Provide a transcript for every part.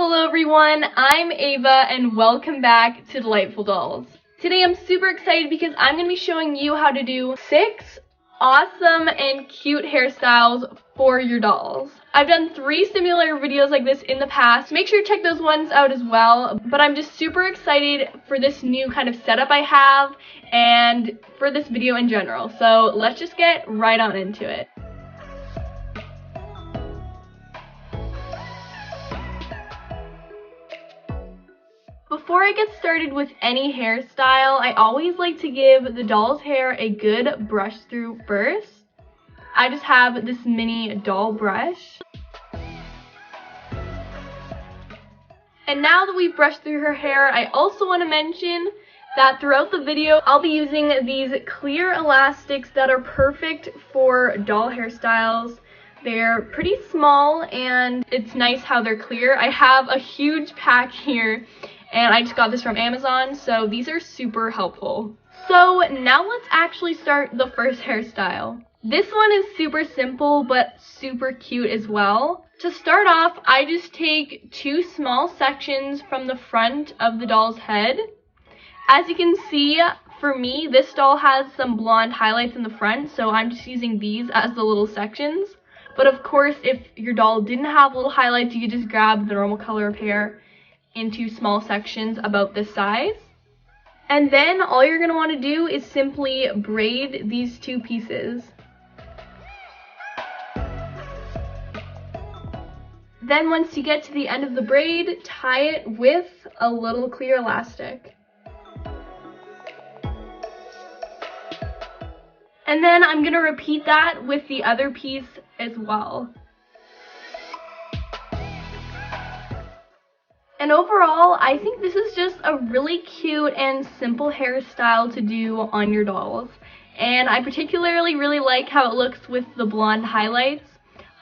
Hello everyone, I'm Ava and welcome back to Delightful Dolls. Today I'm super excited because I'm going to be showing you how to do 6 awesome and cute hairstyles for your dolls. I've done 3 similar videos like this in the past. Make sure to check those ones out as well, but I'm just super excited for this new kind of setup I have and for this video in general. So let's just get right on into it. Before I get started with any hairstyle, I always like to give the doll's hair a good brush through first. I just have this mini doll brush. And now that we've brushed through her hair, I also want to mention that throughout the video, I'll be using these clear elastics that are perfect for doll hairstyles. They're pretty small and it's nice how they're clear. I have a huge pack here. And I just got this from Amazon, so these are super helpful. So now let's actually start the first hairstyle. This one is super simple, but super cute as well. To start off, I just take 2 small sections from the front of the doll's head. As you can see, for me, this doll has some blonde highlights in the front, so I'm just using these as the little sections. But of course, if your doll didn't have little highlights, you could just grab the normal color of hair into small sections about this size. And then all you're going to want to do is simply braid these 2 pieces. Then once you get to the end of the braid, tie it with a little clear elastic. And then I'm going to repeat that with the other piece as well. And overall, I think this is just a really cute and simple hairstyle to do on your dolls. And I particularly really like how it looks with the blonde highlights,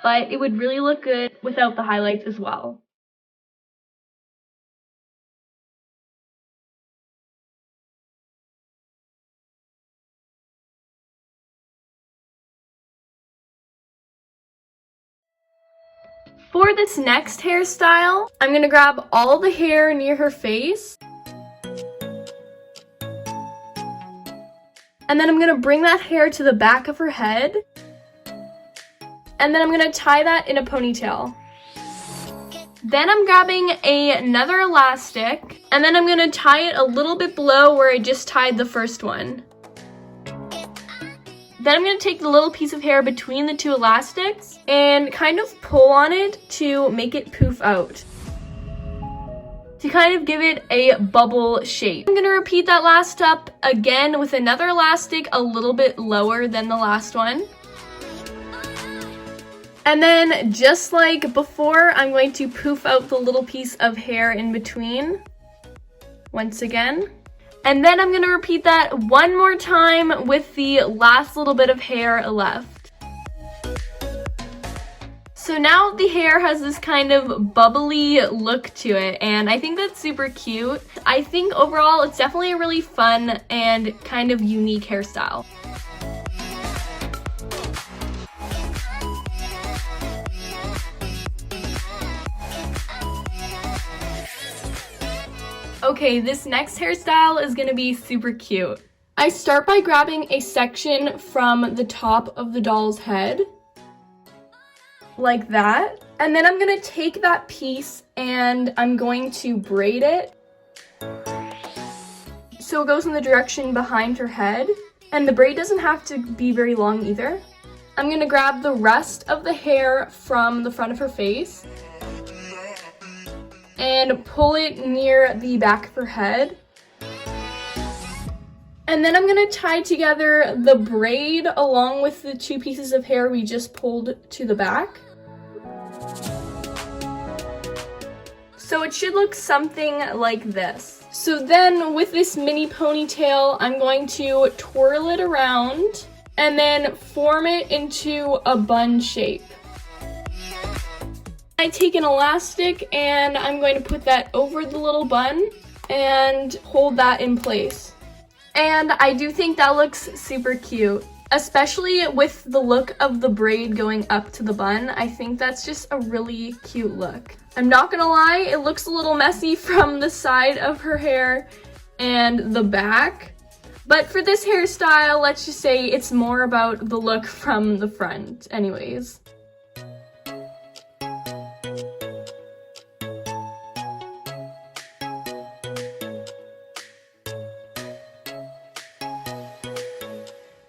but it would really look good without the highlights as well. For this next hairstyle, I'm going to grab all the hair near her face. And then I'm going to bring that hair to the back of her head. And then I'm going to tie that in a ponytail. Then I'm grabbing another elastic. And then I'm going to tie it a little bit below where I just tied the first one. Then I'm going to take the little piece of hair between the 2 elastics and kind of pull on it to make it poof out, to kind of give it a bubble shape. I'm going to repeat that last step again with another elastic a little bit lower than the last one. And then just like before, I'm going to poof out the little piece of hair in between once again. And then I'm going to repeat that one more time with the last little bit of hair left. So now the hair has this kind of bubbly look to it, and I think that's super cute. I think overall it's definitely a really fun and kind of unique hairstyle. Okay, this next hairstyle is going to be super cute. I start by grabbing a section from the top of the doll's head, like that. And then I'm going to take that piece and I'm going to braid it so it goes in the direction behind her head. And the braid doesn't have to be very long either. I'm going to grab the rest of the hair from the front of her face and pull it near the back of her head. And then I'm going to tie together the braid along with the 2 pieces of hair we just pulled to the back. So it should look something like this. So then with this mini ponytail, I'm going to twirl it around and then form it into a bun shape. I take an elastic and I'm going to put that over the little bun and hold that in place. And I do think that looks super cute. Especially with the look of the braid going up to the bun. I think that's just a really cute look. I'm not gonna lie, it looks a little messy from the side of her hair and the back. But for this hairstyle, let's just say it's more about the look from the front anyways.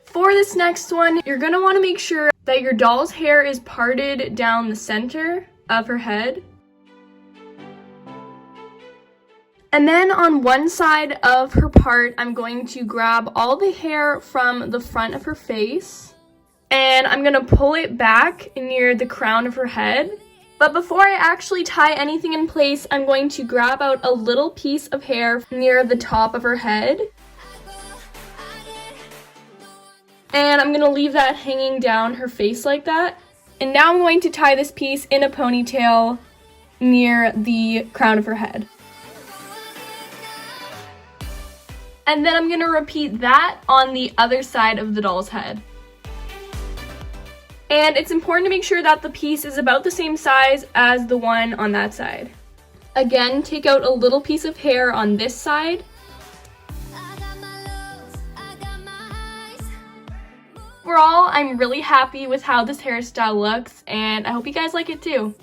For this next one, you're gonna wanna make sure that your doll's hair is parted down the center of her head. And then on one side of her part, I'm going to grab all the hair from the front of her face, and I'm gonna pull it back near the crown of her head. But before I actually tie anything in place, I'm going to grab out a little piece of hair near the top of her head. And I'm gonna leave that hanging down her face like that. And now I'm going to tie this piece in a ponytail near the crown of her head. And then I'm gonna repeat that on the other side of the doll's head. And it's important to make sure that the piece is about the same size as the one on that side. Again, take out a little piece of hair on this side. Overall, I'm really happy with how this hairstyle looks, and I hope you guys like it too.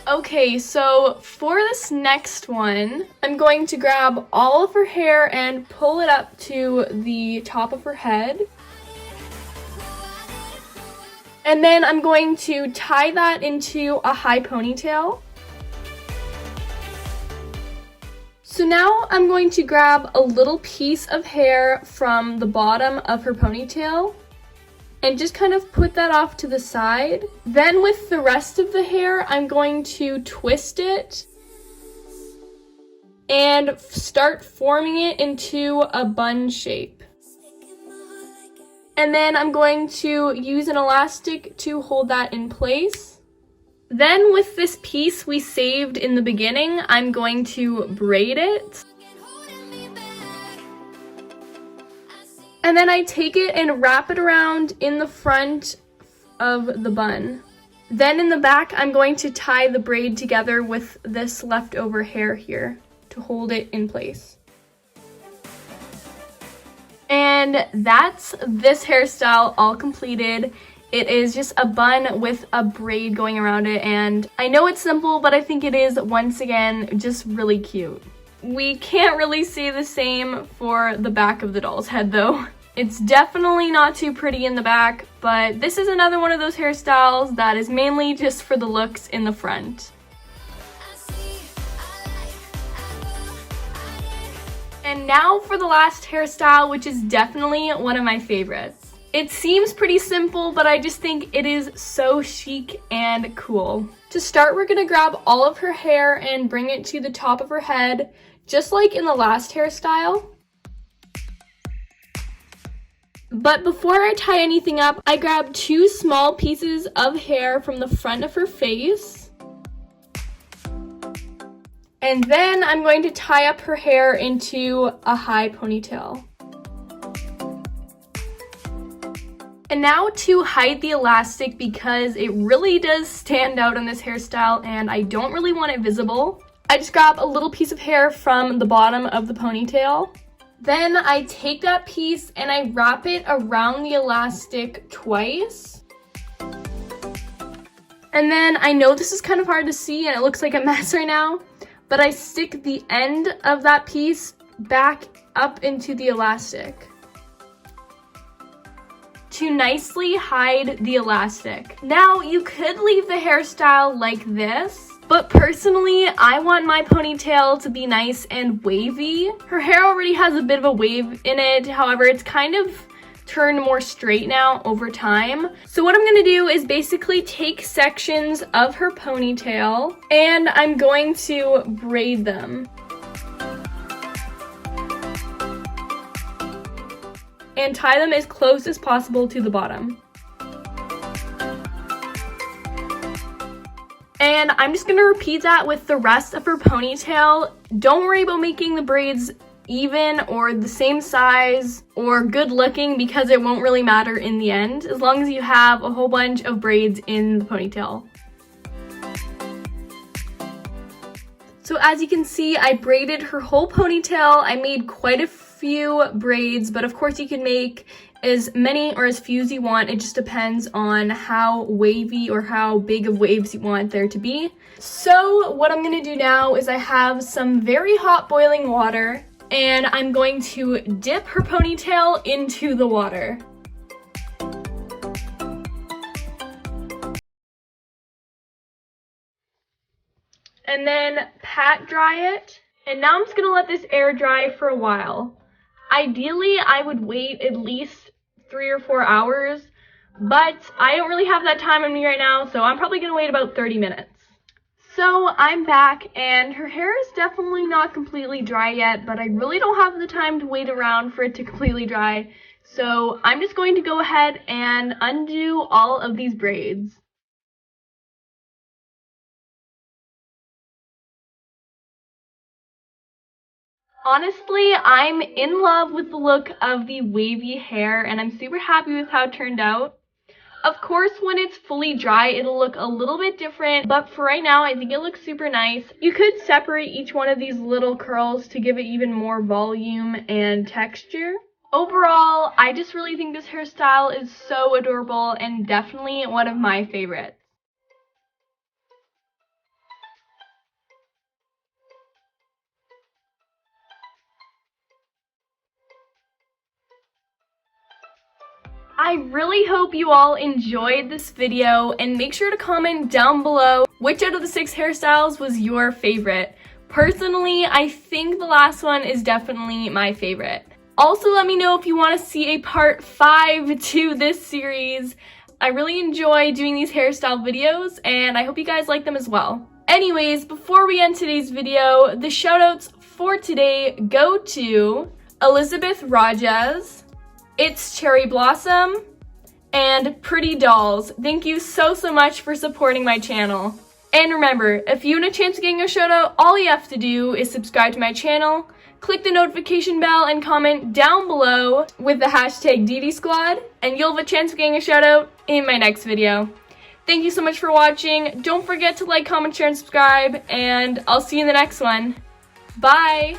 Okay, so for this next one, I'm going to grab all of her hair and pull it up to the top of her head. And then I'm going to tie that into a high ponytail. So now I'm going to grab a little piece of hair from the bottom of her ponytail and just kind of put that off to the side. Then with the rest of the hair, I'm going to twist it and start forming it into a bun shape. And then I'm going to use an elastic to hold that in place. Then with this piece we saved in the beginning, I'm going to braid it. And then I take it and wrap it around in the front of the bun. Then in the back, I'm going to tie the braid together with this leftover hair here to hold it in place. And that's this hairstyle all completed. It is just a bun with a braid going around it, and I know it's simple, but I think it is, once again, just really cute. We can't really say the same for the back of the doll's head though. It's definitely not too pretty in the back, but this is another one of those hairstyles that is mainly just for the looks in the front. And now for the last hairstyle, which is definitely one of my favorites. It seems pretty simple, but I just think it is so chic and cool. To start, we're gonna grab all of her hair and bring it to the top of her head, just like in the last hairstyle. But before I tie anything up, I grab two small pieces of hair from the front of her face. And then I'm going to tie up her hair into a high ponytail. And now to hide the elastic, because it really does stand out on this hairstyle and I don't really want it visible, I just grab a little piece of hair from the bottom of the ponytail. Then I take that piece and I wrap it around the elastic twice. And then I know this is kind of hard to see and it looks like a mess right now, but I stick the end of that piece back up into the elastic to nicely hide the elastic. Now, you could leave the hairstyle like this, but personally, I want my ponytail to be nice and wavy. Her hair already has a bit of a wave in it, however, it's kind of turned more straight now over time. So what I'm gonna do is basically take sections of her ponytail and I'm going to braid them. And tie them as close as possible to the bottom. And I'm just gonna repeat that with the rest of her ponytail. Don't worry about making the braids even or the same size or good looking, because it won't really matter in the end, as long as you have a whole bunch of braids in the ponytail. So as you can see, I braided her whole ponytail. I made quite a few braids, but of course you can make as many or as few as you want. It just depends on how wavy or how big of waves you want there to be. So what I'm gonna do now is I have some very hot boiling water, and I'm going to dip her ponytail into the water. And then pat dry it. And now I'm just gonna let this air dry for a while. Ideally, I would wait at least 3 or 4 hours, but I don't really have that time on me right now, so I'm probably gonna wait about 30 minutes. So I'm back, and her hair is definitely not completely dry yet, but I really don't have the time to wait around for it to completely dry. So I'm just going to go ahead and undo all of these braids. Honestly, I'm in love with the look of the wavy hair, and I'm super happy with how it turned out. Of course, when it's fully dry, it'll look a little bit different, but for right now, I think it looks super nice. You could separate each one of these little curls to give it even more volume and texture. Overall, I just really think this hairstyle is so adorable and definitely one of my favorites. I really hope you all enjoyed this video, and make sure to comment down below which out of the 6 hairstyles was your favorite. Personally, I think the last one is definitely my favorite. Also, let me know if you want to see a part 5 to this series. I really enjoy doing these hairstyle videos, and I hope you guys like them as well. Anyways, before we end today's video, the shoutouts for today go to Elizabeth Rajas, It's Cherry Blossom, and Pretty Dolls. Thank you so much for supporting my channel. And remember, if you want a chance of getting a shout out, all you have to do is subscribe to my channel, click the notification bell, and comment down below with the hashtag DDSquad, and you'll have a chance of getting a shout out in my next video. Thank you so much for watching. Don't forget to like, comment, share, and subscribe, and I'll see you in the next one. Bye!